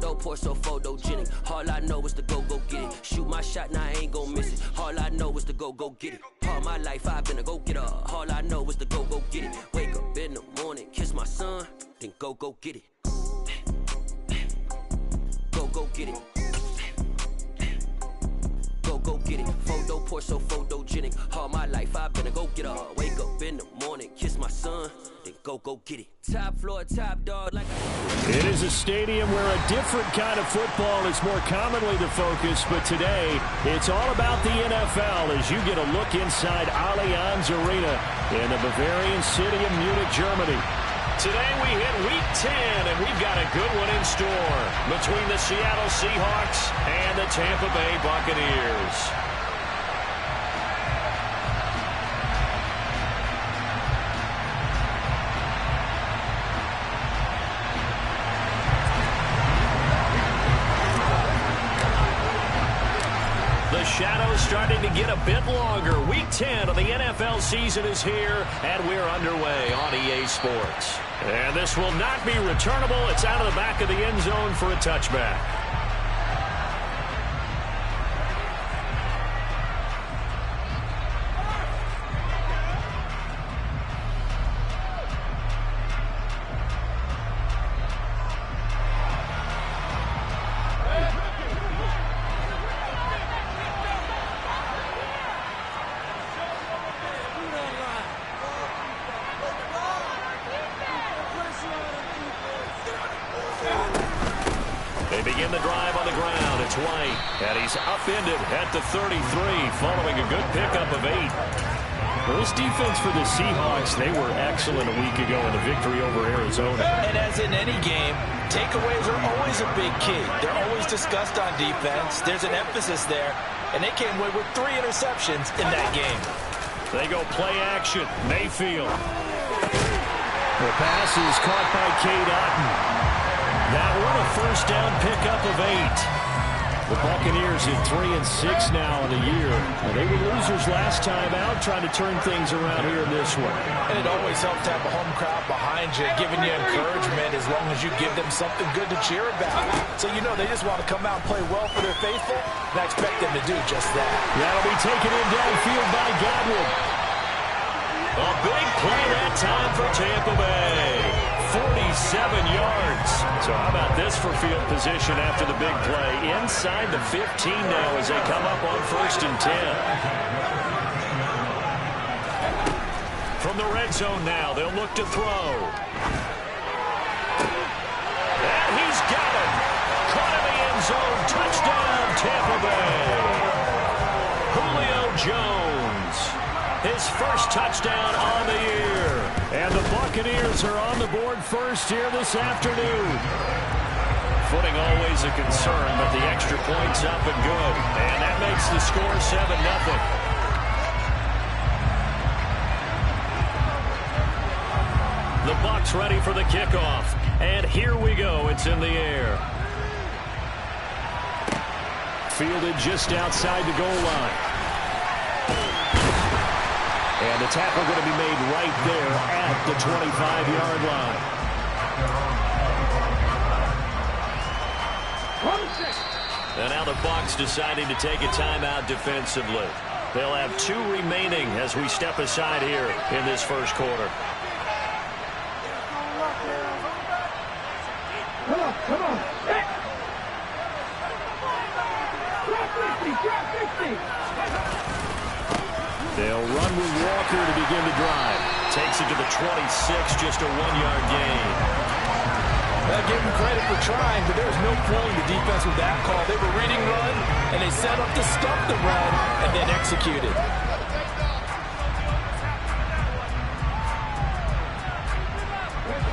Photo, pour so photogenic. All I know is to go get it. Shoot my shot, now I ain't gon' miss it. All I know is to go get it. All my life I've been a go-getter. All I know is to go get it. Wake up in the morning, kiss my son, then go get it. Go get it. Go get it. Photo, pour so photogenic. All my life I've been a go-getter. Wake up in the morning, kiss my son, then go get it. Top floor, top dog like. It is a stadium where a different kind of football is more commonly the focus, but today it's all about the NFL as you get a look inside Allianz Arena in the Bavarian city of Munich, Germany. Today we hit Week 10, and we've got a good one in store between the Seattle Seahawks and the Tampa Bay Buccaneers. The shadow's starting to get a bit longer. Week 10 of the NFL season is here, and we're underway on EA Sports. And this will not be returnable. It's out of the back of the end zone for a touchback. They begin the drive on the ground. It's White, and he's upended at the 33, following a good pickup of 8. Well, this defense for the Seahawks, they were excellent a week ago in the victory over Arizona. And as in any game, takeaways are always a big key. They're always discussed on defense. There's an emphasis there, and they came away with 3 interceptions in that game. They go play action. Mayfield. The pass is caught by Cade Otton. That one a first down pickup of 8. The Buccaneers at 3-6 now in the year. Well, they were losers last time out, trying to turn things around here in this one. And it always helps to have a home crowd behind you, giving you encouragement as long as you give them something good to cheer about. So you know they just want to come out and play well for their faithful, and I expect them to do just that. That'll be taken in downfield by Godwin. A big play that time for Tampa Bay. 47 yards. So how about this for field position after the big play? Inside the 15 now as they come up on 1st and 10. From the red zone now, they'll look to throw. And he's got it. Caught in the end zone. Touchdown, Tampa Bay. Julio Jones. His first touchdown on the year. And the Buccaneers are on the board first here this afternoon. Footing always a concern, but the extra point's up and good. And that makes the score 7-0. The Bucs ready for the kickoff. And here we go. It's in the air. Fielded just outside the goal line. And the tackle going to be made right there at the 25-yard line. And now the Bucs deciding to take a timeout defensively. They'll have 2 remaining as we step aside here in this first quarter. Come on. Drop 50. They'll run with Walker to begin the drive. Takes it to the 26, just a 1-yard gain. Well, give them credit for trying, but there was no fooling the defense with that call. They were reading run, and they set up to stop the run, and then executed.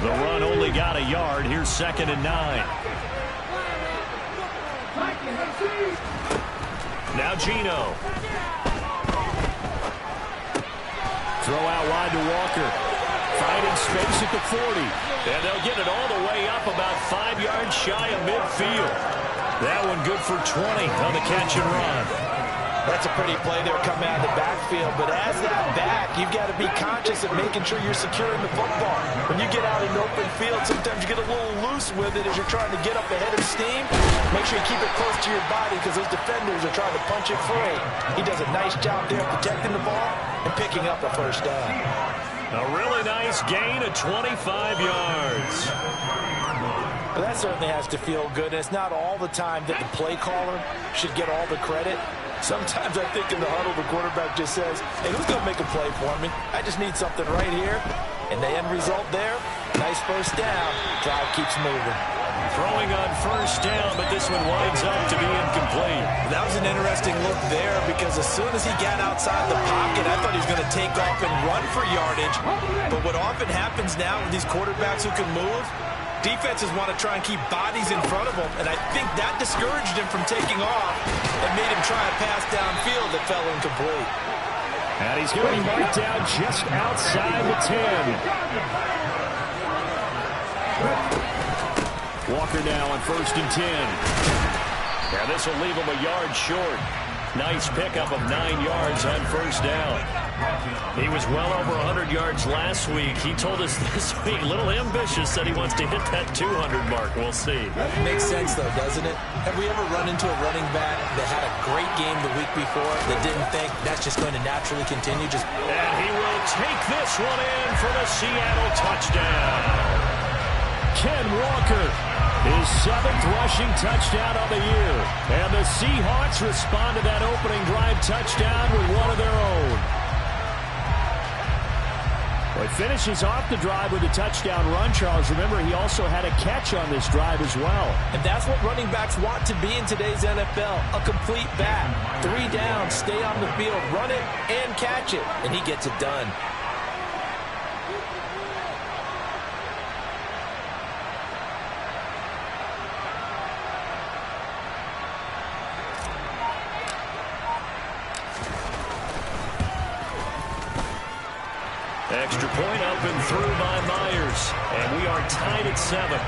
The run only got a yard. Here's 2nd and 9. Now Geno. Throw out wide to Walker. Finding space at the 40. And they'll get it all the way up about 5 yards shy of midfield. That one good for 20 on the catch and run. That's a pretty play there coming out of the backfield, but as that back, you've got to be conscious of making sure you're securing the football. When you get out in open field, sometimes you get a little loose with it as you're trying to get up ahead of steam. Make sure you keep it close to your body because those defenders are trying to punch it free. He does a nice job there protecting the ball and picking up a first down. A really nice gain of 25 yards. But that certainly has to feel good. And it's not all the time that the play caller should get all the credit. Sometimes I think in the huddle, the quarterback just says, hey, who's going to make a play for me? I just need something right here. And the end result there, nice first down. Drive keeps moving. Throwing on first down, but this one winds up to be incomplete. That was an interesting look there because as soon as he got outside the pocket, I thought he was going to take off and run for yardage. But what often happens now with these quarterbacks who can move, defenses want to try and keep bodies in front of them, and I think that discouraged him from taking off and made him try a pass downfield that fell incomplete. And he's going to be marked down just outside the 10. Walker now on 1st and 10. And this will leave him a yard short. Nice pickup of 9 yards on first down. He was well over 100 yards last week. He told us this week, a little ambitious, said he wants to hit that 200 mark. We'll see. Makes sense, though, doesn't it? Have we ever run into a running back that had a great game the week before that didn't think that's just going to naturally continue? And he will take this one in for the Seattle touchdown. Ken Walker, his 7th rushing touchdown of the year. And the Seahawks respond to that opening drive touchdown with one of their own. Well, he finishes off the drive with a touchdown run, Charles. Remember, he also had a catch on this drive as well. And that's what running backs want to be in today's NFL, a complete back. 3 down, stay on the field, run it, and catch it. And he gets it done. Extra point up and through by Myers. And we are tied at 7.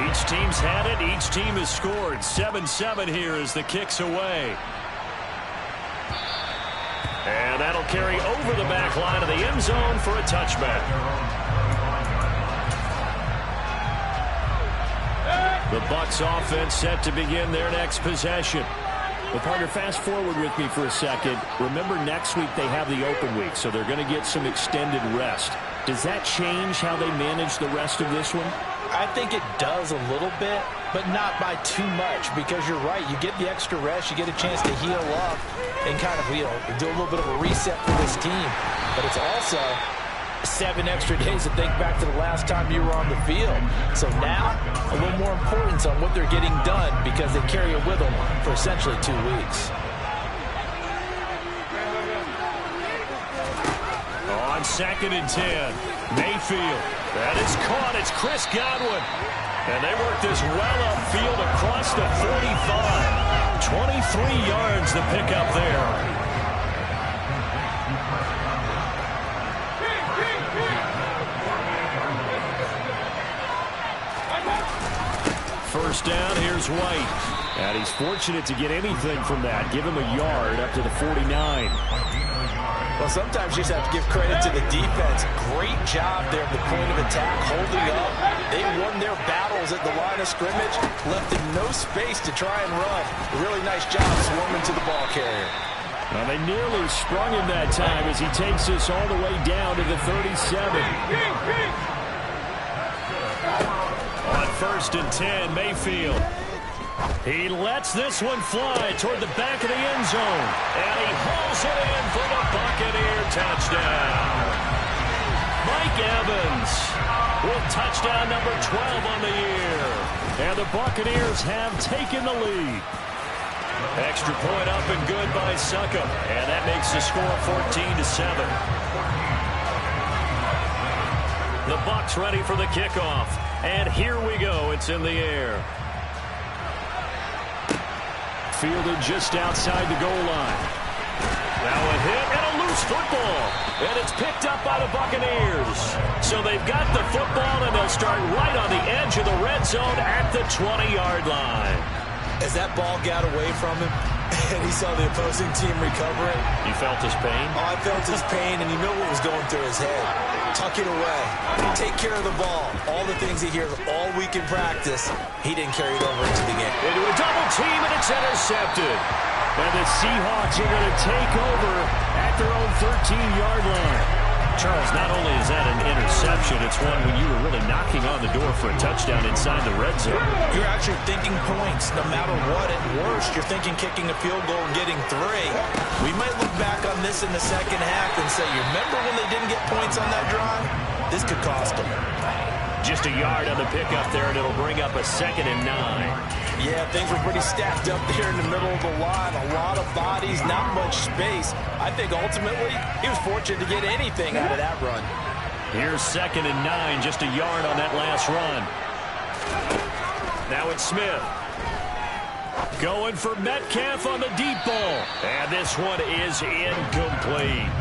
Each team's had it. Each team has scored. 7-7 here as the kick's away. And that'll carry over the back line of the end zone for a touchback. The Bucs offense set to begin their next possession. Well, partner, fast forward with me for a second. Remember, next week they have the open week, so they're going to get some extended rest. Does that change how they manage the rest of this one? I think it does a little bit, but not by too much, because you're right. You get the extra rest, you get a chance to heal up and kind of, do a little bit of a reset for this team. But it's also 7 extra days to think back to the last time you were on the field. So now, a little more importance on what they're getting done because they carry it with them for essentially 2 weeks. On 2nd and 10, Mayfield. That is caught. It's Chris Godwin. And they work this well upfield across the 45. 23 yards to pick up there. First down, here's White. And he's fortunate to get anything from that. Give him a yard up to the 49. Well, sometimes you just have to give credit to the defense. Great job there at the point of attack, holding up. They won their battles at the line of scrimmage, left them no space to try and run. A really nice job swarming to the ball carrier. Well, they nearly sprung him that time as he takes us all the way down to the 37. On 1st and 10, Mayfield. He lets this one fly toward the back of the end zone. And he hauls it in for the Buccaneer touchdown. Mike Evans with touchdown number 12 on the year. And the Buccaneers have taken the lead. Extra point up and good by Succop. And that makes the score 14-7. The Bucs ready for the kickoff. And here we go. It's in the air. fielded just outside the goal line. Now a hit and a loose football. And it's picked up by the Buccaneers. So they've got the football, and they'll start right on the edge of the red zone at the 20-yard line. As that ball got away from him, and he saw the opposing team recover it. You felt his pain? Oh, I felt his pain, and you know what was going through his head. Tuck it away. Take care of the ball. All the things he hears all week in practice, he didn't carry it over into the game. Into a double team, and it's intercepted. And the Seahawks are going to take over at their own 13-yard line. Charles, not only is that an interception, it's one when you were really knocking on the door for a touchdown inside the red zone. You're actually thinking points no matter what. At worst, you're thinking kicking a field goal and getting 3. We might look back on this in the second half and say, you remember when they didn't get points on that drive? This could cost them. Just a yard on the pickup there, and it'll bring up a 2nd and 9. Yeah, things were pretty stacked up there in the middle of the line. A lot of bodies, not much space. I think ultimately he was fortunate to get anything out of that run. Here's 2nd and 9, just a yard on that last run. Now it's Smith. Going for Metcalf on the deep ball. And this one is incomplete.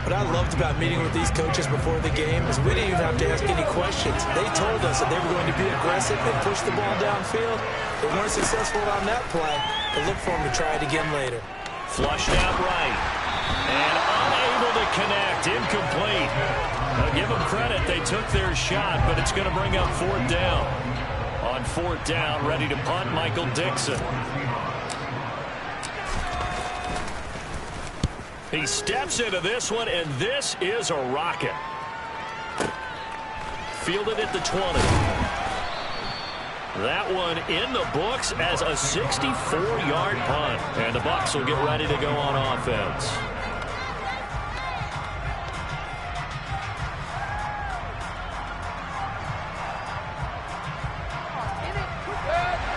What I loved about meeting with these coaches before the game is we didn't even have to ask any questions. They told us that they were going to be aggressive and push the ball downfield. They weren't successful on that play, but look for them to try it again later. Flushed out right. And unable to connect. Incomplete. Now give them credit. They took their shot, but it's going to bring up 4th down. On 4th down, ready to punt, Michael Dixon. He steps into this one, and this is a rocket. Fielded at the 20. That one in the books as a 64-yard punt. And the Bucs will get ready to go on offense.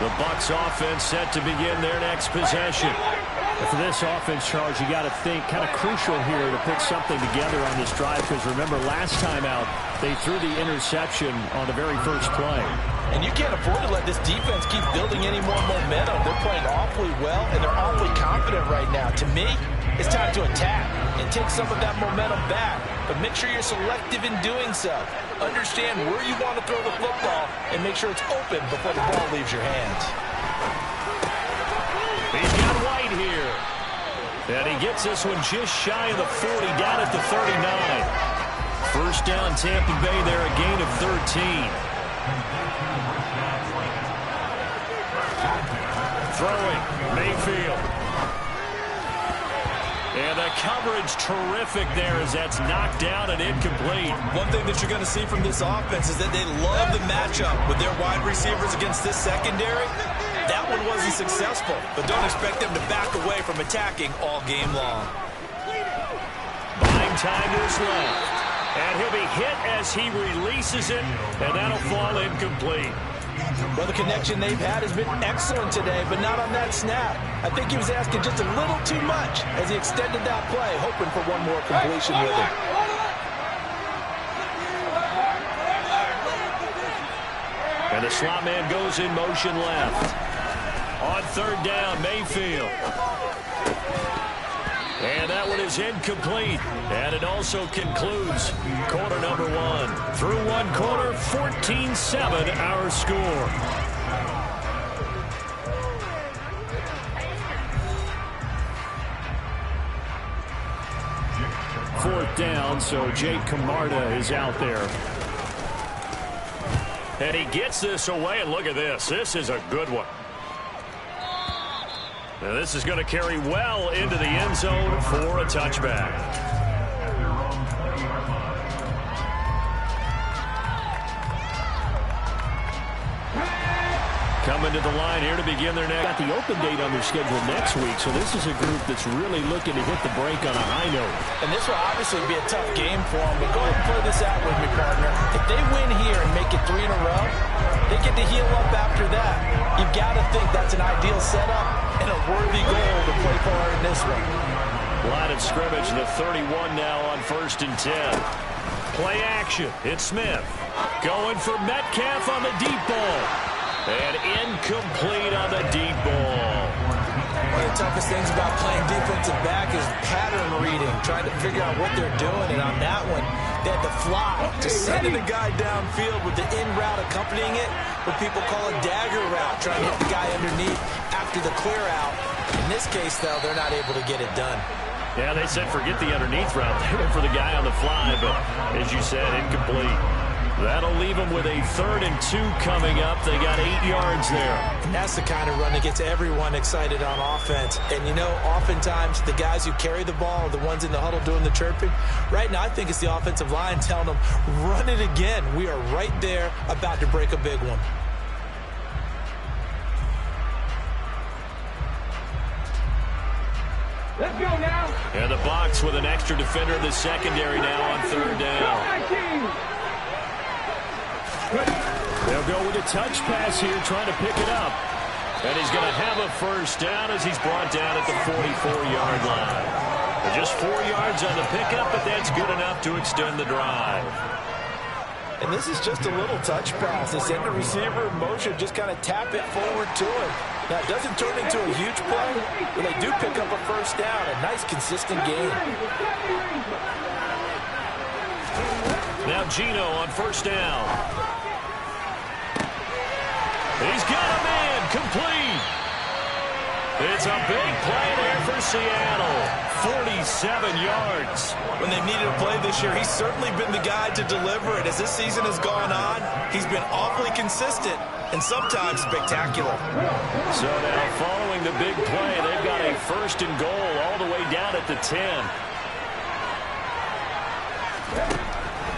The Bucs offense set to begin their next possession. For this offense, Charles, you got to think kind of crucial here to put something together on this drive, because remember last time out they threw the interception on the very first play. And you can't afford to let this defense keep building any more momentum. They're playing awfully well, and they're awfully confident right now. To me, it's time to attack and take some of that momentum back. But make sure you're selective in doing so. Understand where you want to throw the football and make sure it's open before the ball leaves your hands. He's got White here. And he gets this one just shy of the 40, down at the 39. First down, Tampa Bay there, a gain of 13. Throwing, Mayfield. And the coverage terrific there as that's knocked down and incomplete. One thing that you're going to see from this offense is that they love the matchup with their wide receivers against this secondary. That one wasn't successful, but don't expect them to back away from attacking all game long. Buying time to his left. And he'll be hit as he releases it, and that'll fall incomplete. Well, the connection they've had has been excellent today, but not on that snap. I think he was asking just a little too much as he extended that play, hoping for one more completion with it. And the slot man goes in motion left. On 3rd down, Mayfield. And that one is incomplete. And it also concludes quarter number 1. Through one quarter, 14-7 our score. Fourth down, so Jake Camarda is out there. And he gets this away, and look at this. This is a good one. Now this is going to carry well into the end zone for a touchback. Coming to the line here to begin their next. Got the open date on their schedule next week, so this is a group that's really looking to hit the break on a high note. And this will obviously be a tough game for them, but go ahead and play this out with me, partner. If they win here and make it 3 in a row, they get to heal up after that. You've got to think that's an ideal setup and a worthy goal to play for in this one. Line of scrimmage, the 31 now on 1st and 10. Play action. It's Smith. Going for Metcalf on the deep ball. And incomplete on the deep ball. One of the toughest things about playing defensive back is pattern reading, trying to figure out what they're doing. And on that one, they had to fly, just sending the guy downfield with the in route accompanying it, what people call a dagger route, trying to hit the guy underneath after the clear out. In this case, though, they're not able to get it done. Yeah, they said forget the underneath route. They went for the guy on the fly, but as you said, incomplete. That'll leave them with a 3rd and 2 coming up. They got 8 yards there. And that's the kind of run that gets everyone excited on offense. And, you know, oftentimes the guys who carry the ball are the ones in the huddle doing the chirping. Right now, I think it's the offensive line telling them, run it again. We are right there about to break a big one. Let's go now. And the Bucs with an extra defender in the secondary now on 3rd down. They'll go with a touch pass here, trying to pick it up. And he's going to have a 1st down as he's brought down at the 44-yard line. Just 4 yards on the pickup, but that's good enough to extend the drive. And this is just a little touch pass. They send the receiver in motion, just kind of tap it forward to him. Now, it doesn't turn into a huge play, but they do pick up a 1st down. A nice, consistent game. Now Gino on 1st down. He's got a man complete. It's a big play there for Seattle. 47 yards. When they needed a play this year, he's certainly been the guy to deliver it. As this season has gone on, he's been awfully consistent and sometimes spectacular. So now following the big play, they've got a 1st and goal all the way down at the 10.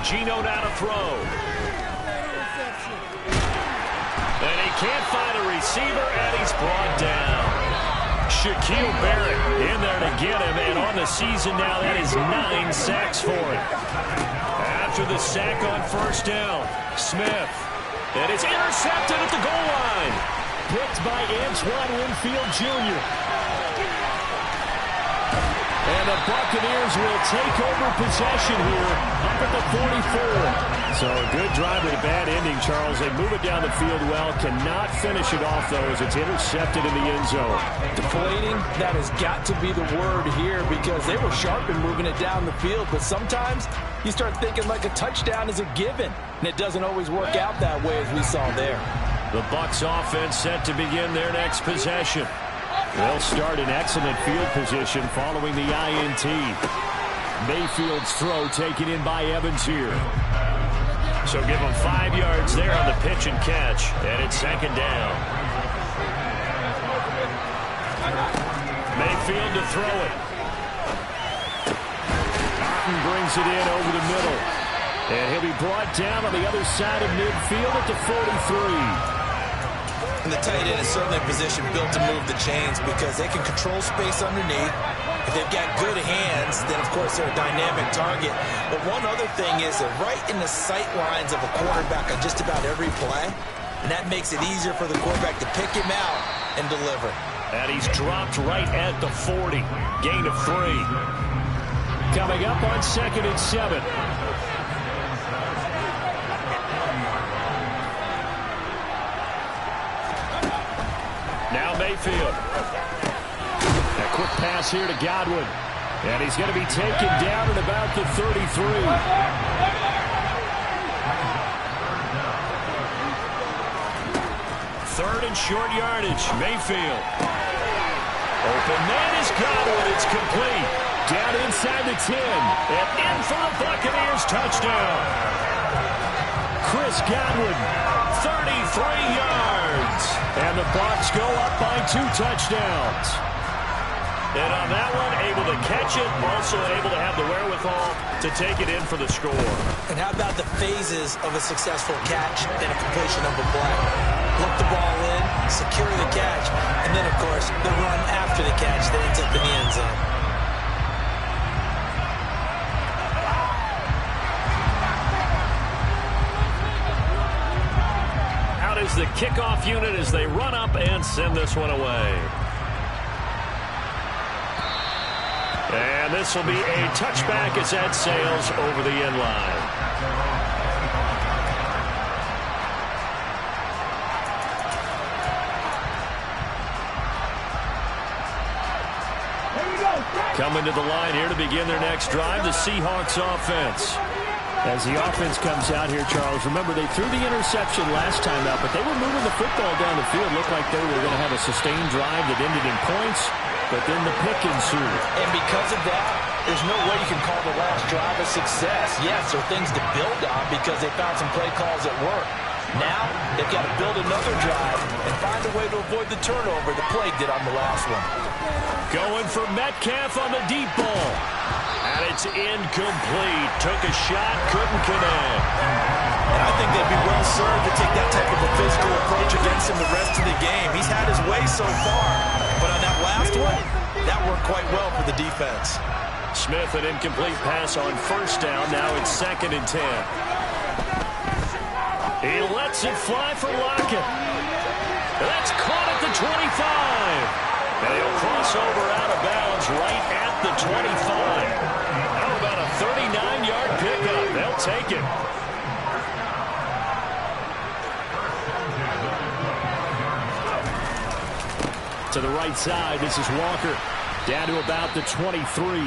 Gino now to throw. And he can't find a receiver, and he's brought down. Shaquille Barrett in there to get him, and on the season now, that is 9 sacks for him. After the sack on 1st down, Smith. And it's intercepted at the goal line. Picked by Antoine Winfield Jr. And the Buccaneers will take over possession here up at the 44. So a good drive with a bad ending, Charles. They move it down the field well. Cannot finish it off, though, as it's intercepted in the end zone. Deflating, that has got to be the word here because they were sharp in moving it down the field. But sometimes you start thinking like a touchdown is a given. And it doesn't always work out that way as we saw there. The Bucs offense set to begin their next possession. They'll start in excellent field position following the INT. Mayfield's throw taken in by Evans here. So give them 5 yards there on the pitch and catch. And it's 2nd down. Mayfield to throw it. Martin brings it in over the middle. And he'll be brought down on the other side of midfield at the 43. And the tight end is certainly a position built to move the chains because they can control space underneath. If they've got good hands, then, of course, they're a dynamic target. But one other thing is they're right in the sight lines of a quarterback on just about every play. And that makes it easier for the quarterback to pick him out and deliver. And he's dropped right at the 40. Gain of 3. Coming up on 2nd and 7. Now Mayfield. A quick pass here to Godwin. And he's going to be taken down at about the 33. 3rd and short yardage. Mayfield. Open man is Godwin. It's complete. Down inside the 10. And in for the Buccaneers. Touchdown. Chris Godwin. 33 yards. And the Bucs go up by 2 touchdowns. And on that one, able to catch it, also able to have the wherewithal to take it in for the score. And how about the phases of a successful catch and a completion of a play? Look the ball in, secure the catch, and then, of course, the run after the catch that ends up in the end zone. Out is the kickoff unit as they run up and send this one away. And this will be a touchback as that sails over the end line. Coming to the line here to begin their next drive, the Seahawks offense. As the offense comes out here, Charles, remember they threw the interception last time out, but they were moving the football down the field. Looked like they were going to have a sustained drive that ended in points, but then the pick ensued. And because of that, there's no way you can call the last drive a success. Yes, there are things to build on because they found some play calls that work. Now, they've got to build another drive and find a way to avoid the turnover the plague did on the last one. Going for Metcalf on the deep ball. And it's incomplete. Took a shot, couldn't connect. And I think they'd be well served to take that type of a physical approach against him the rest of the game. He's had his way so far, but on that last one, that worked quite well for the defense. Smith, an incomplete pass on first down. Now it's 2nd and 10. He lets it fly for Lockett. That's caught at the 25. And he'll cross over out of bounds right at the 25. How about a 39-yard pickup? They'll take it. To the right side, this is Walker. Down to about the 23.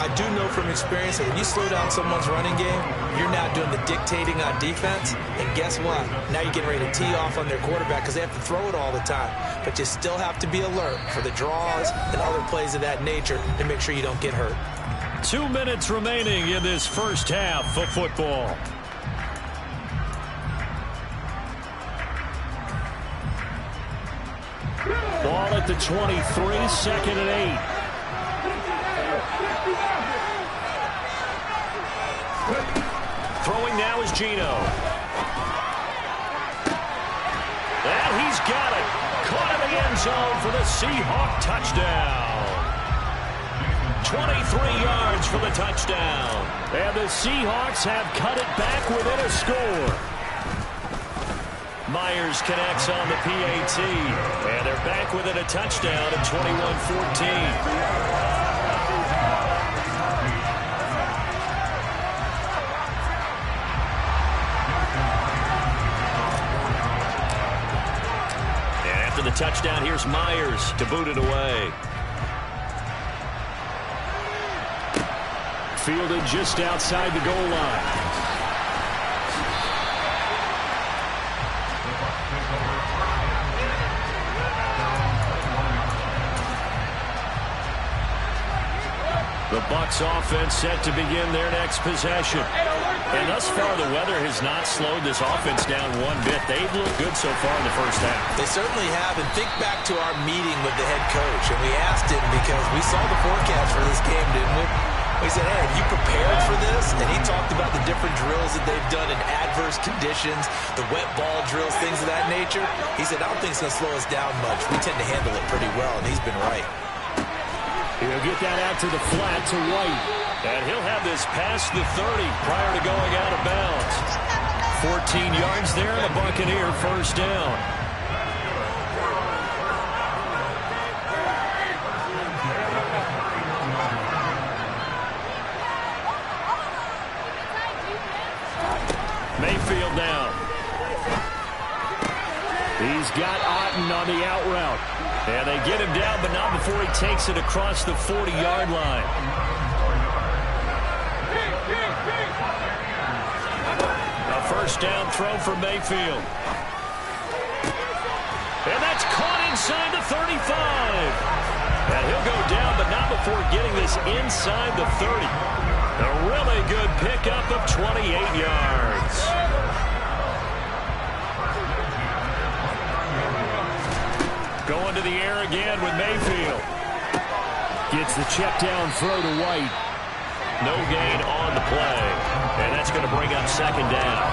I do know from experience that when you slow down someone's running game, you're not doing the dictating on defense. And guess what? Now you're getting ready to tee off on their quarterback because they have to throw it all the time. But you still have to be alert for the draws and other plays of that nature to make sure you don't get hurt. 2 minutes remaining in this first half of football. Ball at the 23, 2nd and 8. Throwing now is Geno. And he's got it. Caught in the end zone for the Seahawk touchdown. 23 yards for the touchdown. And the Seahawks have cut it back within a score. Myers connects on the PAT. And they're back within a touchdown at 21-14. The touchdown, here's Myers to boot it away. Fielded just outside the goal line. The Bucs offense set to begin their next possession. And thus far, the weather has not slowed this offense down one bit. They've looked good so far in the first half. They certainly have. And think back to our meeting with the head coach. And we asked him because we saw the forecast for this game, didn't we? We said, hey, have you prepared for this? And he talked about the different drills that they've done in adverse conditions, the wet ball drills, things of that nature. He said, I don't think it's going to slow us down much. We tend to handle it pretty well, and he's been right. He'll get that out to the flat to White. And he'll have this past the 30 prior to going out of bounds. 14 yards there and a Buccaneer first down. Mayfield now. He's got Otten on the out route. And they get him down, but not before he takes it across the 40-yard line. A first down throw for Mayfield. And that's caught inside the 35. And he'll go down, but not before getting this inside the 30. A really good pickup of 28 yards. Going to the air again with Mayfield. Gets the check down throw to White. No gain on the play. And that's going to bring up second down.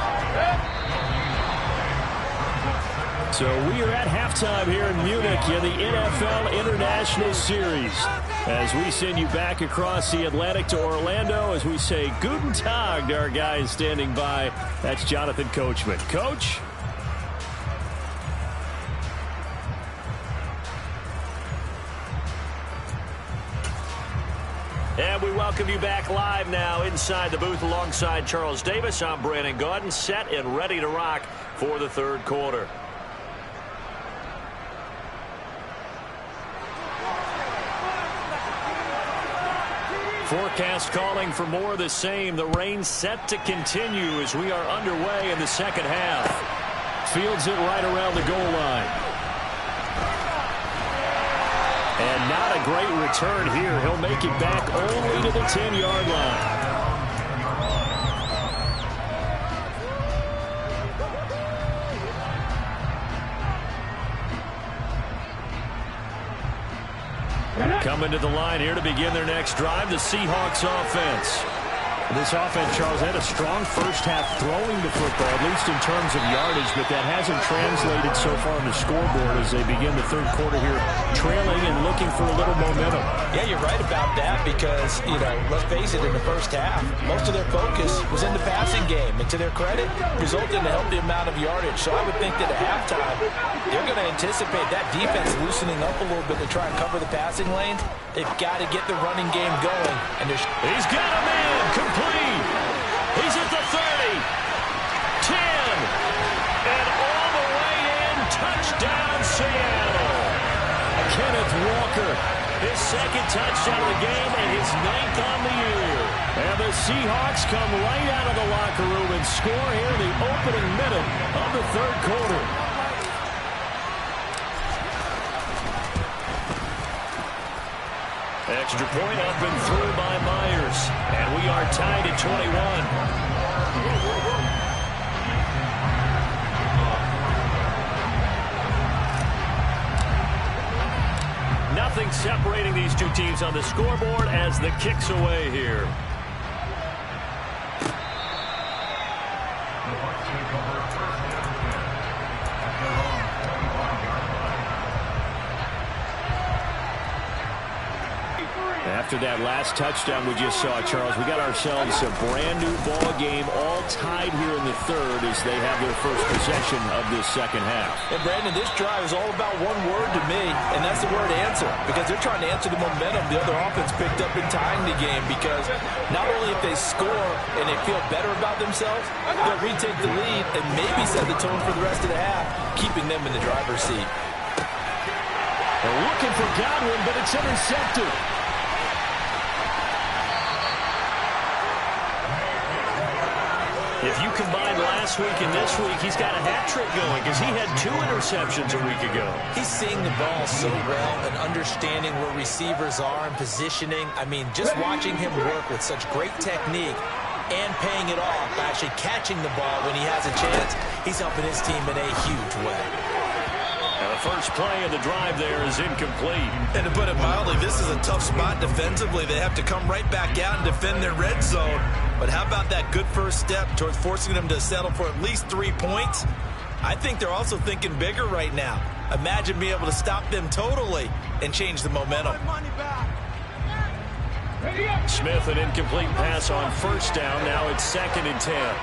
So we are at halftime here in Munich in the NFL International Series. As we send you back across the Atlantic to Orlando, as we say Guten Tag to our guys standing by. That's Jonathan Coachman. Coach? And we welcome you back live now inside the booth alongside Charles Davis. I'm Brandon Gaudin, set and ready to rock for the third quarter. Forecast calling for more of the same. The rain set to continue as we are underway in the second half. Fields it right around the goal line. And not a great return here. He'll make it back only to the 10-yard line. Coming to the line here to begin their next drive, the Seahawks offense. This offense, Charles, had a strong first half throwing the football, at least in terms of yardage, but that hasn't translated so far on the scoreboard as they begin the third quarter here, trailing and looking for a little momentum. Yeah, you're right about that because, let's face it, in the first half, most of their focus was in the passing game. And to their credit, resulted in a healthy amount of yardage. So I would think that at halftime, they're going to anticipate that defense loosening up a little bit to try and cover the passing lanes. They've got to get the running game going. And he's got a man complete. He's at the 30, 10, and all the way in. Touchdown, Seattle. Kenneth Walker, his second touchdown of the game and his 9th on the year. And the Seahawks come right out of the locker room and score here in the opening minute of the third quarter. Extra point up and through by Myers. And we are tied at 21. Nothing separating these two teams on the scoreboard as the kick's away here. After that last touchdown we just saw, Charles, we got ourselves a brand new ball game, all tied here in the third as they have their first possession of this second half. And Brandon, this drive is all about one word to me, and that's the word answer, because they're trying to answer the momentum the other offense picked up in tying the game, because not only if they score and they feel better about themselves, they'll retake the lead and maybe set the tone for the rest of the half, keeping them in the driver's seat. They're looking for Godwin, but it's intercepted. If you combine last week and this week, he's got a hat trick going because he had 2 interceptions a week ago. He's seeing the ball so well and understanding where receivers are and positioning. I mean, just watching him work with such great technique and paying it off by actually catching the ball when he has a chance, he's helping his team in a huge way. And the first play of the drive there is incomplete. And to put it mildly, this is a tough spot defensively. They have to come right back out and defend their red zone. But how about that good first step towards forcing them to settle for at least 3 points? I think they're also thinking bigger right now. Imagine being able to stop them totally and change the momentum. Smith, an incomplete pass on first down. Now it's 2nd and 10.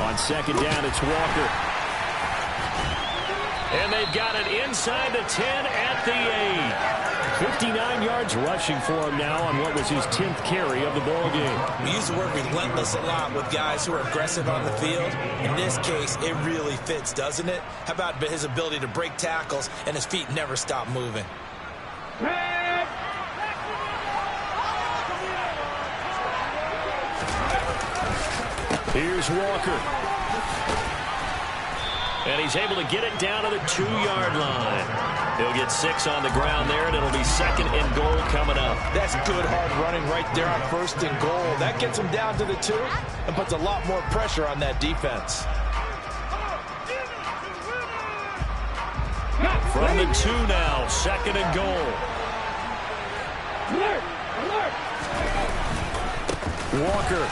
On second down, it's Walker. And they've got it inside the 10 at the 8. 59 yards rushing for him now on what was his 10th carry of the ball game. We use the word relentless a lot with guys who are aggressive on the field. In this case, it really fits, doesn't it? How about his ability to break tackles and his feet never stop moving? Here's Walker. And he's able to get it down to the 2-yard line. He'll get 6 on the ground there, and it'll be 2nd and goal coming up. That's good hard running right there on 1st and goal. That gets him down to the 2 and puts a lot more pressure on that defense. From the 2 now, 2nd and goal. Walker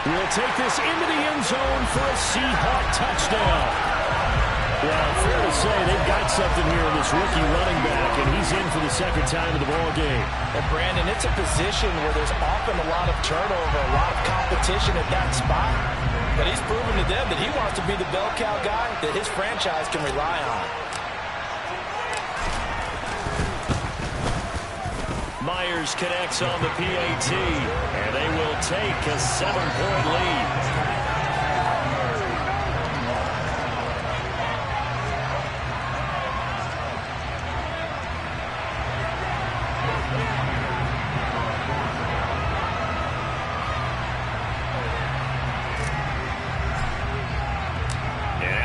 will take this into the end zone for a Seahawk touchdown. Well, fair to say they've got something here in this rookie running back, and he's in for the 2nd time of the ball game. And Brandon, it's a position where there's often a lot of turnover, a lot of competition at that spot. But he's proven to them that he wants to be the bell cow guy that his franchise can rely on. Myers connects on the PAT, and they will take a 7-point lead.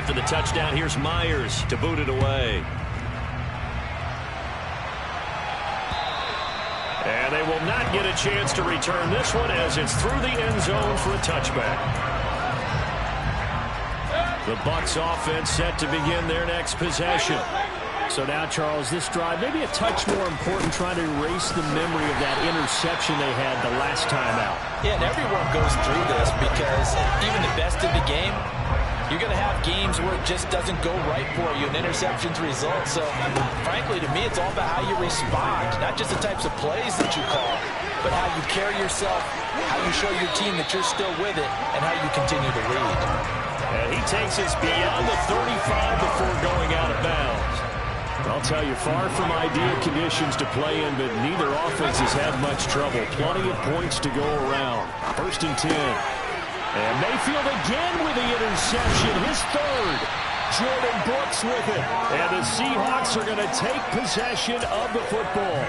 after the touchdown, here's Myers to boot it away. And they will not get a chance to return this one as it's through the end zone for a touchback. The Bucs offense set to begin their next possession. So now, Charles, this drive maybe a touch more important, trying to erase the memory of that interception they had the last time out. Yeah, and everyone goes through this because even the best in the game, you're going to have games where it just doesn't go right for you, and interceptions result. So, frankly, to me, it's all about how you respond, not just the types of plays that you call, but how you carry yourself, how you show your team that you're still with it, and how you continue to lead. And he takes us beyond the 35 before going out of bounds. I'll tell you, far from ideal conditions to play in, but neither offense has had much trouble. Plenty of points to go around. 1st and 10. And Mayfield again with the interception, his third. Jordan Brooks with it. And the Seahawks are going to take possession of the football.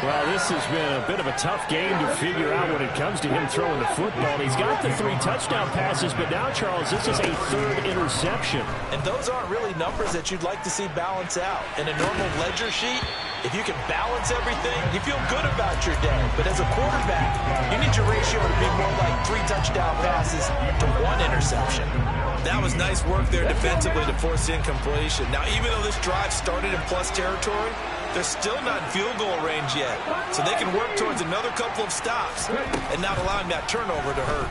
Well, this has been a bit of a tough game to figure out when it comes to him throwing the football. He's got the 3 touchdown passes, but now, Charles, this is a 3rd interception. And those aren't really numbers that you'd like to see balance out. In a normal ledger sheet, if you can balance everything, you feel good about your day. But as a quarterback, you need your ratio to be more like 3 touchdown passes to 1 interception. That was nice work there defensively to force the incompletion. Now, even though this drive started in plus territory, they're still not in field goal range yet. So they can work towards another couple of stops and not allowing that turnover to hurt.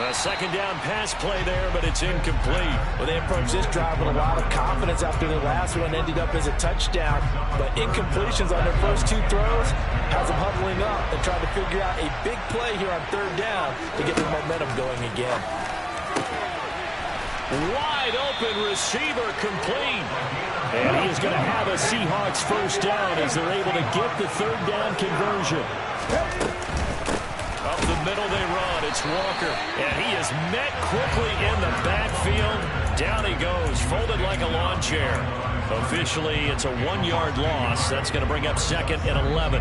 A 2nd down pass play there, but it's incomplete. Well, they approached this drive with a lot of confidence after the last one ended up as a touchdown. But incompletions on their first 2 throws has them huddling up and trying to figure out a big play here on 3rd down to get their momentum going again. Wide open receiver complete. And he is going to have a Seahawks 1st down as they're able to get the 3rd down conversion. Up the middle they run. It's Walker. And he is met quickly in the backfield. Down he goes, folded like a lawn chair. Officially, it's a 1-yard loss. That's going to bring up 2nd and 11.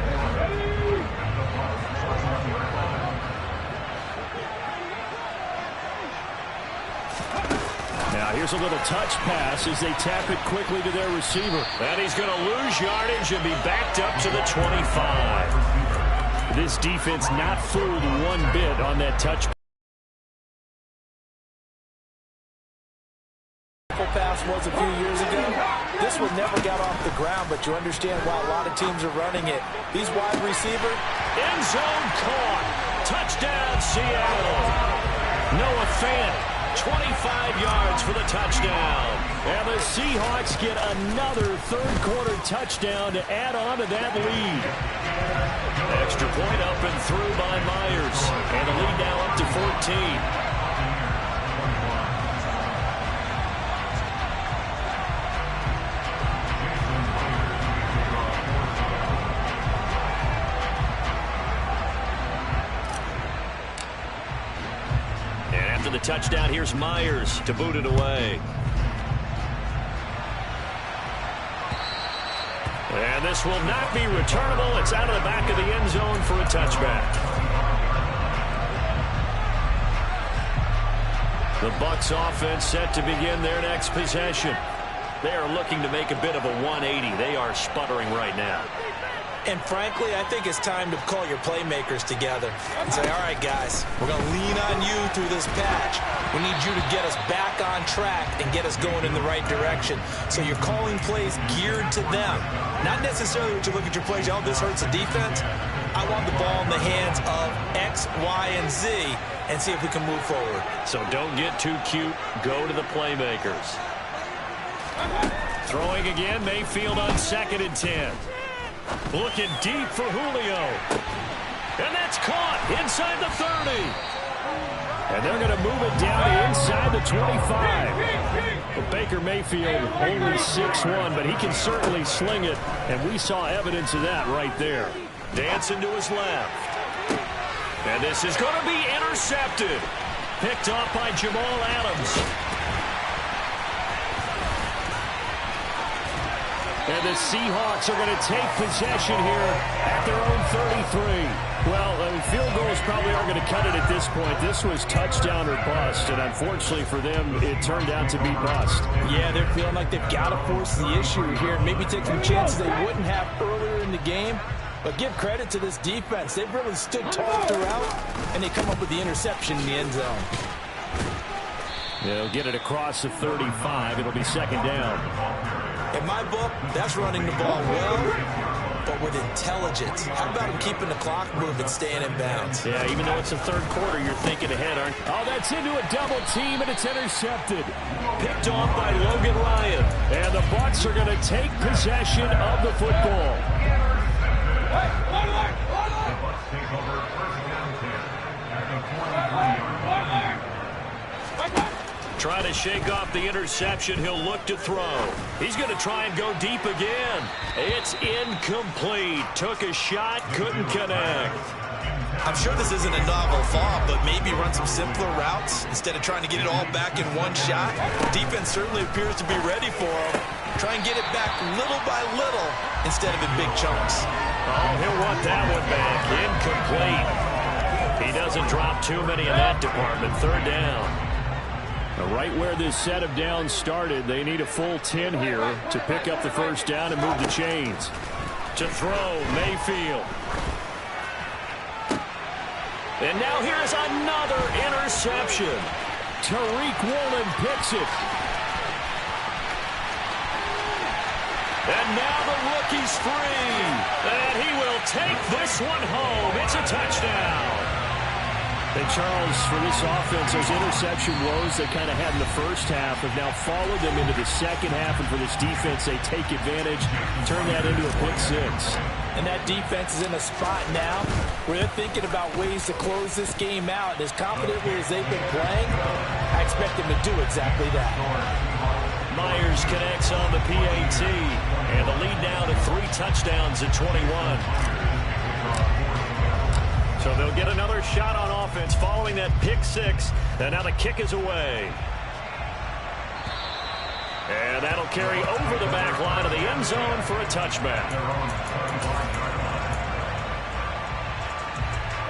Now here's a little touch pass as they tap it quickly to their receiver. And he's going to lose yardage and be backed up to the 25. This defense not fooled one bit on that touch. Pass was a few years ago. This one never got off the ground, but you understand why a lot of teams are running it. These wide receiver. End zone caught. Touchdown, Seattle. Noah Fant, 25 yards for the touchdown. And the Seahawks get another 3rd quarter touchdown to add on to that lead. Extra point up and through by Myers. And the lead now up to 14. The touchdown, here's Myers to boot it away. And this will not be returnable. It's out of the back of the end zone for a touchback. The Bucs offense set to begin their next possession. They are looking to make a bit of a 180. They are sputtering right now. And frankly, I think it's time to call your playmakers together and say, all right, guys, we're going to lean on you through this patch. We need you to get us back on track and get us going in the right direction. So you're calling plays geared to them. Not necessarily what you look at your plays, oh, this hurts the defense. I want the ball in the hands of X, Y, and Z and see if we can move forward. So don't get too cute. Go to the playmakers. Throwing again, Mayfield on 2nd and 10. Looking deep for Julio. And that's caught inside the 30. And they're going to move it down inside the 25. But Baker Mayfield only 6'1", but he can certainly sling it. And we saw evidence of that right there. Dancing to his left. And this is going to be intercepted. Picked off by Jamal Adams. And the Seahawks are going to take possession here at their own 33. Well, field goals probably aren't going to cut it at this point. This was touchdown or bust, and unfortunately for them, it turned out to be bust. Yeah, they're feeling like they've got to force the issue here and maybe take some chances they wouldn't have earlier in the game. But give credit to this defense. They've really stood tall throughout, and they come up with the interception in the end zone. They'll get it across the 35. It'll be second down. In my book, that's running the ball well, but with intelligence. How about him keeping the clock moving, staying in bounds? Yeah, even though it's the third quarter, you're thinking ahead, aren't you? Oh, that's into a double team, and it's intercepted. Picked off by Logan Ryan. And the Bucs are going to take possession of the football. Trying to shake off the interception. He'll look to throw. He's going to try and go deep again. It's incomplete. Took a shot, couldn't connect. I'm sure this isn't a novel thought, but maybe run some simpler routes instead of trying to get it all back in one shot. Defense certainly appears to be ready for him. Try and get it back little by little instead of in big chunks. Oh, he'll want that one back. Incomplete. He doesn't drop too many in that department. Third down. Right where this set of downs started, they need a full 10 here to pick up the first down and move the chains. To throw, Mayfield. And now here's another interception. Tariq Woolen picks it. And now the rookie's free. And he will take this one home. It's a touchdown. And Charles, for this offense, those interception woes they kind of had in the first half have now followed them into the second half. And for this defense, they take advantage, turn that into a pick six. And that defense is in a spot now where they're thinking about ways to close this game out. And as confidently as they've been playing, I expect them to do exactly that. Myers connects on the PAT. And the lead now to 3 touchdowns at 21. So they'll get another shot on offense following that pick six. And now the kick is away. And that'll carry over the back line of the end zone for a touchback.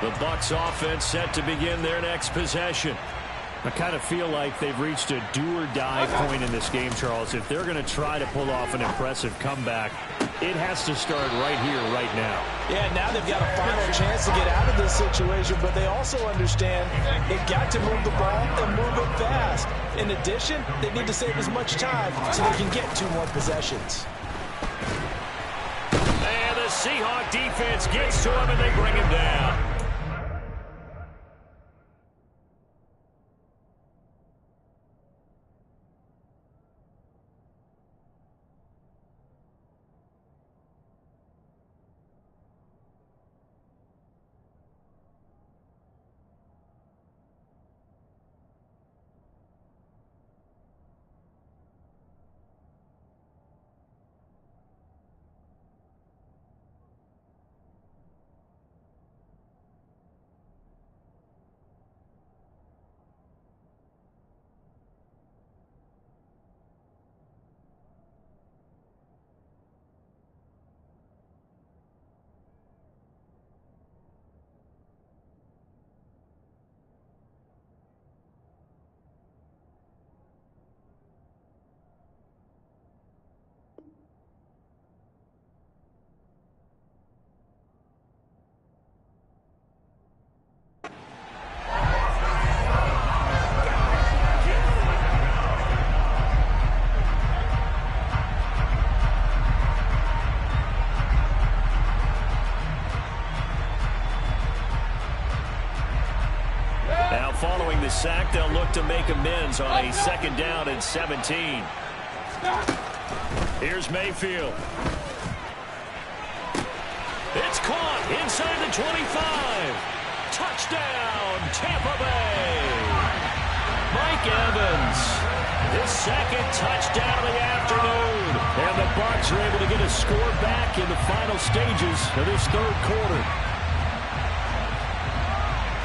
The Bucs offense set to begin their next possession. I kind of feel like they've reached a do-or-die point in this game, Charles. If they're going to try to pull off an impressive comeback, it has to start right here, right now. Yeah, now they've got a final chance to get out of this situation, but they also understand they've got to move the ball and move it fast. In addition, they need to save as much time so they can get 2 more possessions. And the Seahawk defense gets to him, and they bring him down. Following the sack, they'll look to make amends on a second down and 17. Here's Mayfield. It's caught inside the 25. Touchdown, Tampa Bay. Mike Evans, his second touchdown of the afternoon. And the Bucs are able to get a score back in the final stages of this third quarter.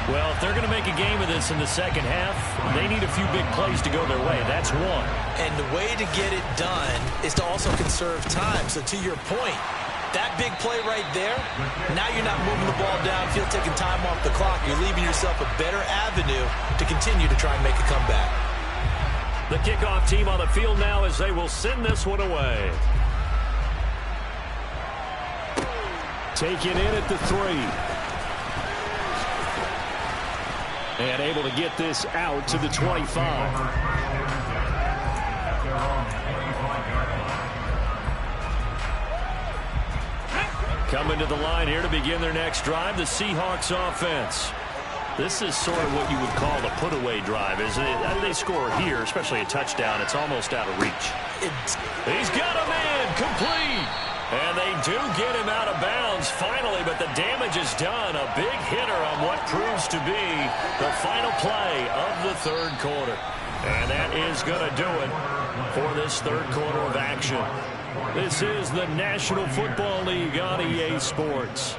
Well, if they're going to make a game of this in the second half, they need a few big plays to go their way. That's one. And the way to get it done is to also conserve time. So to your point, that big play right there, now you're not moving the ball downfield, taking time off the clock. You're leaving yourself a better avenue to continue to try and make a comeback. The kickoff team on the field now as they will send this one away. Taken in at the 3. And able to get this out to the 25. Coming to the line here to begin their next drive, the Seahawks offense. This is sort of what you would call the put-away drive, isn't it? They score here, especially a touchdown. It's almost out of reach. He's got a man complete. And they do get him out of bounds finally, but the damage is done. A big hitter on what proves to be the final play of the third quarter. And that is going to do it for this third quarter of action. This is the National Football League on EA Sports.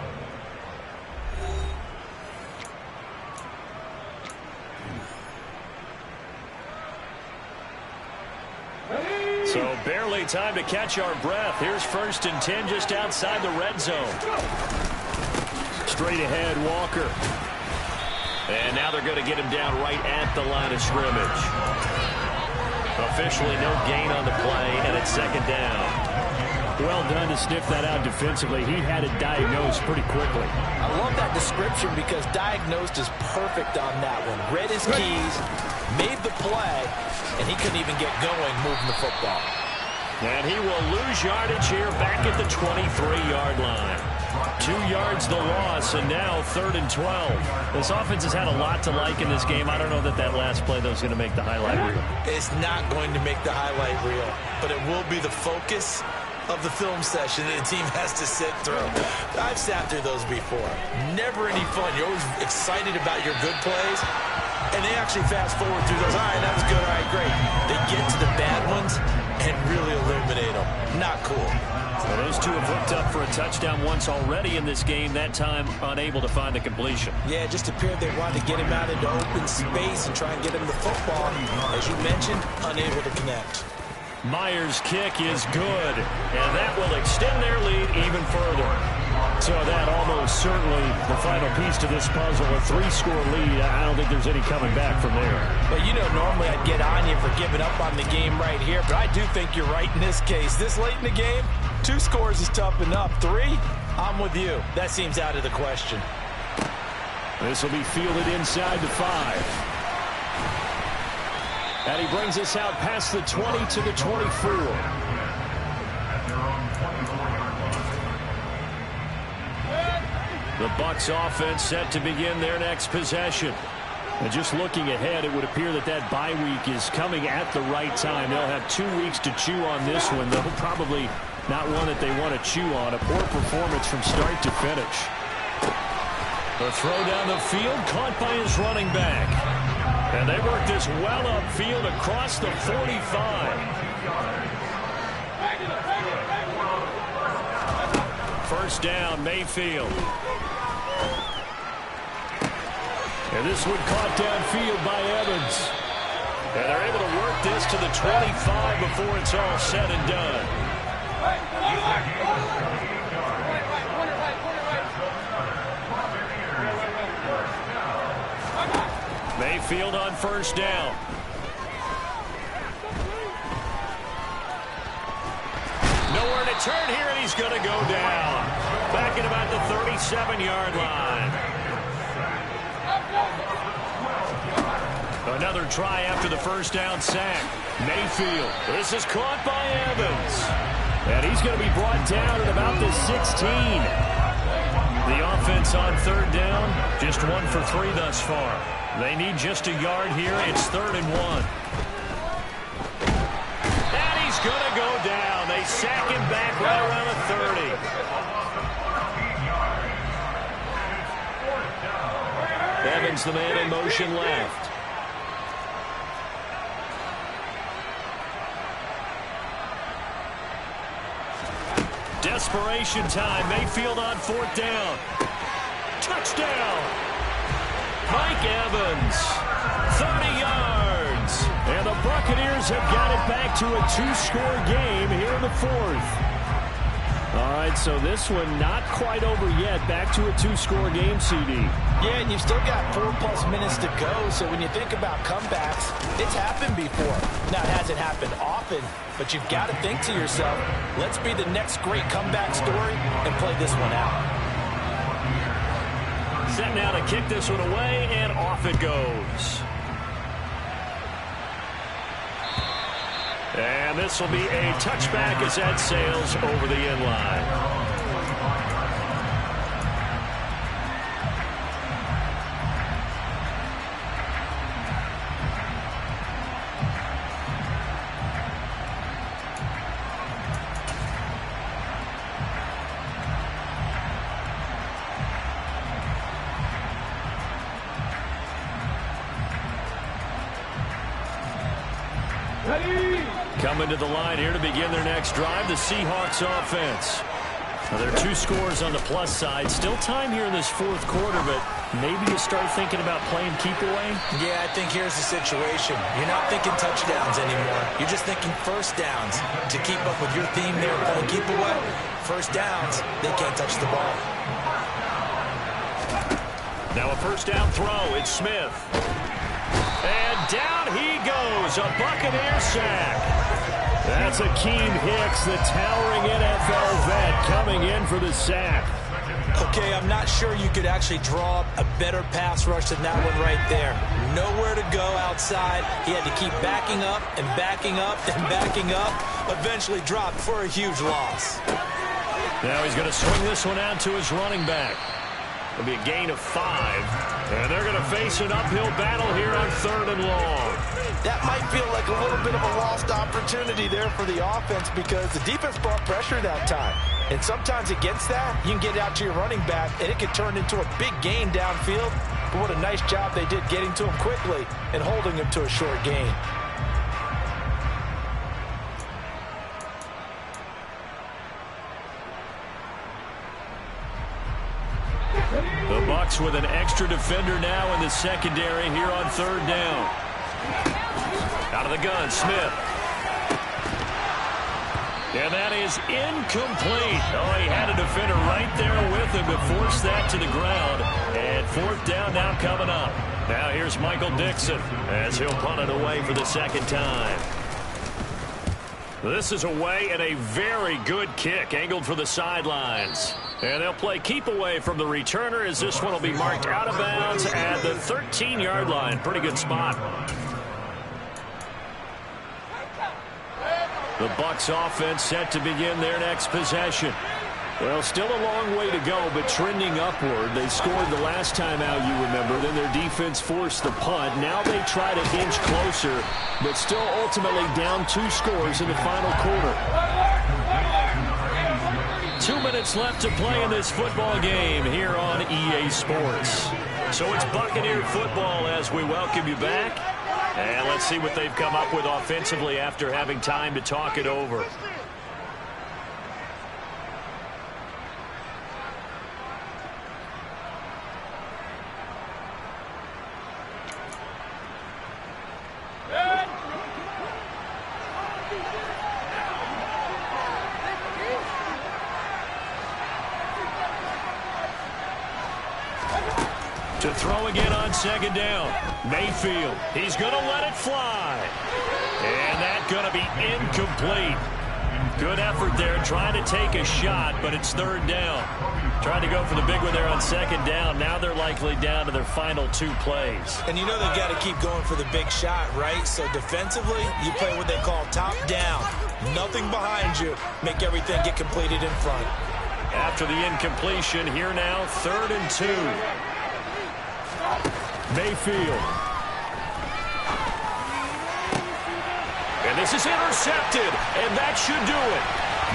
So barely time to catch our breath. Here's 1st and 10 just outside the red zone. Straight ahead, Walker. And now they're going to get him down right at the line of scrimmage. Officially no gain on the play, and it's 2nd down. Well done to sniff that out defensively. He had it diagnosed pretty quickly. I love that description because diagnosed is perfect on that one. Read his keys, made the play, and he couldn't even get going moving the football. And he will lose yardage here back at the 23-yard line. 2 yards the loss, and now 3rd and 12. This offense has had a lot to like in this game. I don't know that last play, though, is going to make the highlight reel. It's not going to make the highlight reel, but it will be the focus of the film session that the team has to sit through. I've sat through those before. Never any fun. You're always excited about your good plays, and they actually fast forward through those. All right, that was good. All right, great. They get to the bad ones and really illuminate them. Not cool. So those two have hooked up for a touchdown once already in this game, that time unable to find a completion. Yeah, it just appeared they wanted to get him out into open space and try and get him the football. As you mentioned, unable to connect. Myers' kick is good, and that will extend their lead even further. So that almost certainly the final piece to this puzzle, a 3-score lead. I don't think there's any coming back from there. But you know, normally I'd get on you for giving up on the game right here, but I do think you're right in this case. This late in the game, 2 scores is tough enough. 3, I'm with you. That seems out of the question. This will be fielded inside the 5. And he brings us out past the 20 to the 24. The Bucs offense set to begin their next possession. And just looking ahead, it would appear that bye week is coming at the right time. They'll have 2 weeks to chew on this one. They'll probably not one that they want to chew on. A poor performance from start to finish. The throw down the field, caught by his running back. And they work this well upfield across the 45. First down, Mayfield. And this one caught downfield by Evans. And they're able to work this to the 25 before it's all said and done. Mayfield on first down. Nowhere to turn here, and he's going to go down. Back at about the 37-yard line. Another try after the first down sack. Mayfield. This is caught by Evans. And he's going to be brought down at about the 16. The offense on third down, just 1 for 3 thus far. They need just a yard here. It's 3rd and 1. And he's going to go down. They sack him back right around the 30. Evans, the man in motion left. Desperation time. Mayfield on 4th down. Touchdown. Mike Evans, 30 yards. And the Buccaneers have got it back to a two-score game here in the fourth. All right, so this one not quite over yet. Back to a two-score game, CD. Yeah, and you've still got 4+ minutes to go, so when you think about comebacks, it's happened before. Now, it hasn't happened often, but you've got to think to yourself, let's be the next great comeback story and play this one out. Set now to kick this one away, and off it goes. And this will be a touchback as that sails over the end line. Coming to the line here to begin their next drive, the Seahawks offense. Now, there are 2 scores on the plus side. Still time here in this fourth quarter, but maybe you start thinking about playing keep away? Yeah, I think here's the situation. You're not thinking touchdowns anymore. You're just thinking first downs. To keep up with your theme there, playing keep away, first downs, they can't touch the ball. Now a first down throw. It's Smith. And down he goes. A Buccaneer sack. That's Akeem Hicks, the towering NFL vet, coming in for the sack. Okay, I'm not sure you could actually draw up a better pass rush than that one right there. Nowhere to go outside. He had to keep backing up and backing up and backing up. Eventually dropped for a huge loss. Now he's going to swing this one out to his running back. It'll be a gain of 5. And they're going to face an uphill battle here on 3rd and long. That might feel like a little bit of a lost opportunity there for the offense because the defense brought pressure that time. And sometimes against that, you can get out to your running back, and it can turn into a big gain downfield. But what a nice job they did getting to him quickly and holding him to a short gain. The Bucs with an extra defender now in the secondary here on 3rd down. Out of the gun, Smith. And that is incomplete. Oh, he had a defender right there with him to force that to the ground. And 4th down now coming up. Now here's Michael Dixon as he'll punt it away for the 2nd time. This is away and a very good kick angled for the sidelines. And they'll play keep away from the returner as this one will be marked out of bounds at the 13-yard line. Pretty good spot. The Bucs offense set to begin their next possession. Well, still a long way to go, but trending upward. They scored the last time out, you remember. Then their defense forced the punt. Now they try to inch closer, but still ultimately down 2 scores in the final quarter. 2 minutes left to play in this football game here on EA Sports. So it's Buccaneer football as we welcome you back. And let's see what they've come up with offensively after having time to talk it over. To throw again on 2nd down. Mayfield, he's going to let it fly. And that's going to be incomplete. Good effort there, trying to take a shot, but it's 3rd down. Trying to go for the big one there on 2nd down. Now they're likely down to their final 2 plays. And you know they've got to keep going for the big shot, right? So defensively, you play what they call top down. Nothing behind you. Make everything get completed in front. After the incompletion, here now, 3rd and 2. Mayfield. And this is intercepted, and that should do it.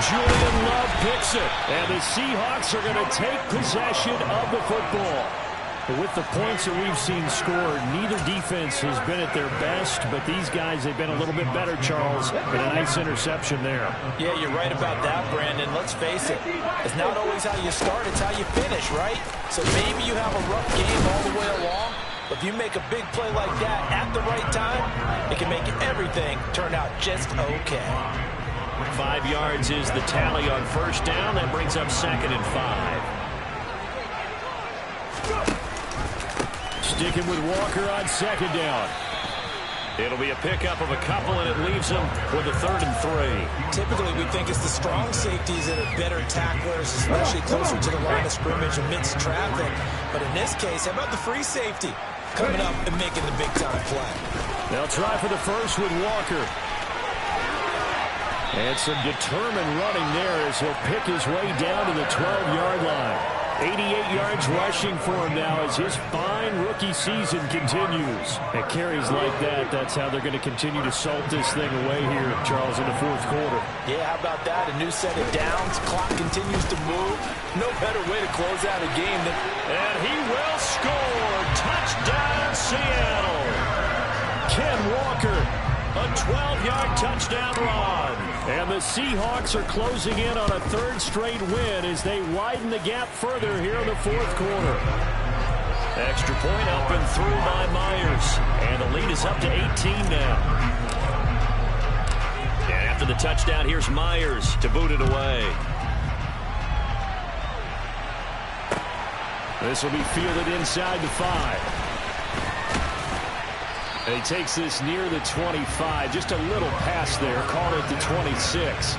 Julian Love picks it, and the Seahawks are going to take possession of the football. But with the points that we've seen scored, neither defense has been at their best, but these guys, they've been a little bit better, Charles, and a nice interception there. Yeah, you're right about that, Brandon. Let's face it. It's not always how you start, it's how you finish, right? So maybe you have a rough game all the way along, If you make a big play like that at the right time, it can make everything turn out just okay. 5 yards is the tally on first down. That brings up 2nd and 5. Sticking with Walker on 2nd down. It'll be a pickup of a couple, and it leaves them with a 3rd and 3. Typically, we think it's the strong safeties that are better tacklers, especially closer to the line of scrimmage amidst traffic. But in this case, how about the free safety coming up and making the big-time play? They'll try for the first with Walker. And some determined running there as he'll pick his way down to the 12-yard line. 88 yards rushing for him now as his fine rookie season continues. At carries like that, that's how they're going to continue to salt this thing away here, Charles, in the 4th quarter. Yeah, how about that? A new set of downs. Clock continues to move. No better way to close out a game than... And he will score. Touchdown, Seattle. Ken Walker. A 12-yard touchdown run. And the Seahawks are closing in on a 3rd straight win as they widen the gap further here in the 4th quarter. Extra point up and through by Myers. And the lead is up to 18 now. And after the touchdown, here's Myers to boot it away. This will be fielded inside the 5. And he takes this near the 25. Just a little pass there. Call it the 26.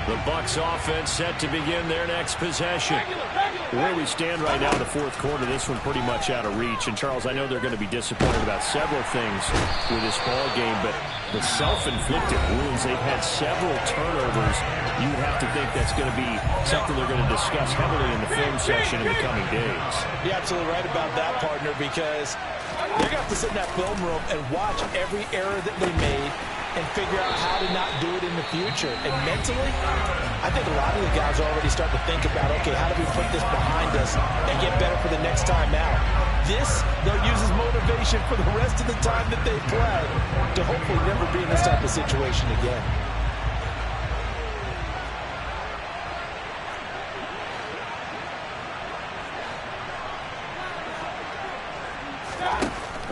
The Bucs offense set to begin their next possession. Where we stand right now in the 4th quarter, this one pretty much out of reach. And, Charles, I know they're going to be disappointed about several things with this ball game, but the self-inflicted wounds, they've had several turnovers. You would have to think that's going to be something they're going to discuss heavily in the film section in the coming days. You're absolutely right about that, partner, because they're going to have to sit in that film room and watch every error that they made and figure out how to not do it in the future. And mentally, I think a lot of the guys are already starting to think about, okay, how do we put this behind us and get better for the next time out? This, they'll use as motivation for the rest of the time that they play to hopefully never be in this type of situation again.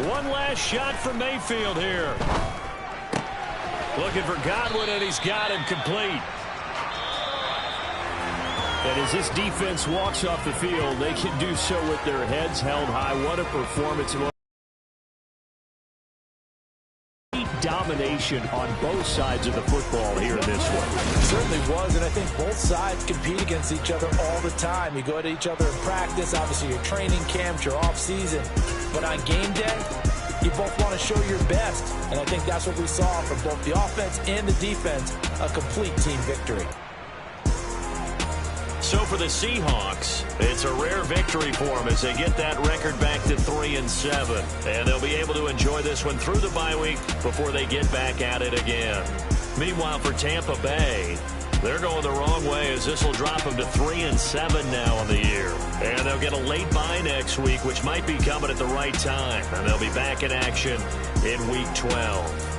One last shot for Mayfield here. Looking for Godwin, and he's got him complete. And as this defense walks off the field, they can do so with their heads held high. What a performance. Domination on both sides of the football here in this one. It certainly was, and I think both sides compete against each other all the time. You go at each other in practice, obviously your training camps, your off-season. But on game day, you both want to show your best. And I think that's what we saw from both the offense and the defense, a complete team victory. So for the Seahawks, it's a rare victory for them as they get that record back to 3-7. And they'll be able to enjoy this one through the bye week before they get back at it again. Meanwhile, for Tampa Bay, they're going the wrong way as this will drop them to 3-7 now on the year. And they'll get a late bye next week, which might be coming at the right time. And they'll be back in action in Week 12.